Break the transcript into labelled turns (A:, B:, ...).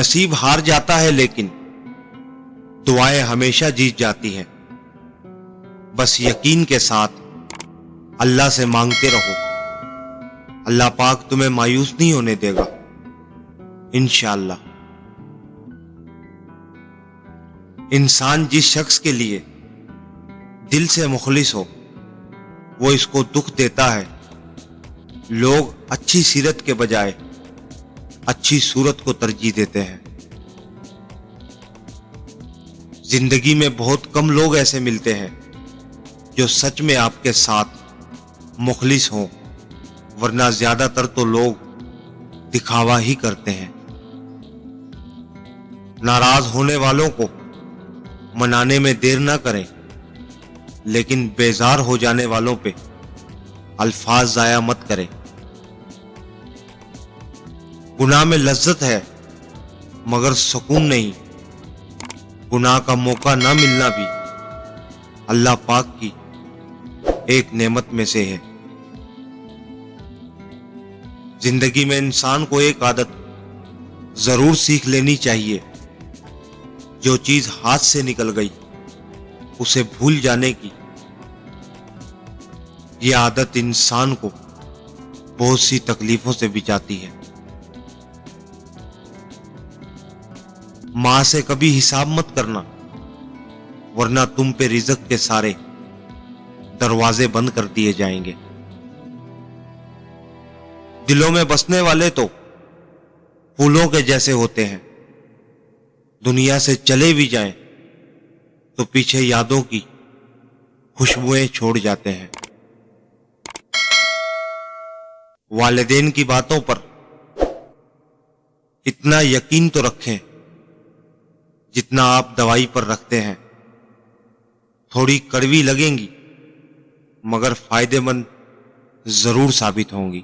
A: نصیب ہار جاتا ہے لیکن دعائیں ہمیشہ جیت جاتی ہیں۔ بس یقین کے ساتھ اللہ سے مانگتے رہو، اللہ پاک تمہیں مایوس نہیں ہونے دے گا انشاءاللہ۔ انسان جس شخص کے لیے دل سے مخلص ہو وہ اس کو دکھ دیتا ہے۔ لوگ اچھی سیرت کے بجائے اچھی صورت کو ترجیح دیتے ہیں۔ زندگی میں بہت کم لوگ ایسے ملتے ہیں جو سچ میں آپ کے ساتھ مخلص ہوں، ورنہ زیادہ تر تو لوگ دکھاوا ہی کرتے ہیں۔ ناراض ہونے والوں کو منانے میں دیر نہ کریں، لیکن بیزار ہو جانے والوں پہ الفاظ ضائع مت کریں۔ گناہ میں لذت ہے مگر سکون نہیں۔ گناہ کا موقع نہ ملنا بھی اللہ پاک کی ایک نعمت میں سے ہے۔ زندگی میں انسان کو ایک عادت ضرور سیکھ لینی چاہیے، جو چیز ہاتھ سے نکل گئی اسے بھول جانے کی۔ یہ عادت انسان کو بہت سی تکلیفوں سے بچاتی ہے۔ ماں سے کبھی حساب مت کرنا، ورنہ تم پہ رزق کے سارے دروازے بند کر دیے جائیں گے۔ دلوں میں بسنے والے تو پھولوں کے جیسے ہوتے ہیں، دنیا سے چلے بھی جائیں تو پیچھے یادوں کی خوشبوئیں چھوڑ جاتے ہیں۔ والدین کی باتوں پر اتنا یقین تو رکھیں جتنا آپ دوائی پر رکھتے ہیں۔ تھوڑی کڑوی لگیں گی مگر فائدے مند ضرور ثابت ہوں گی۔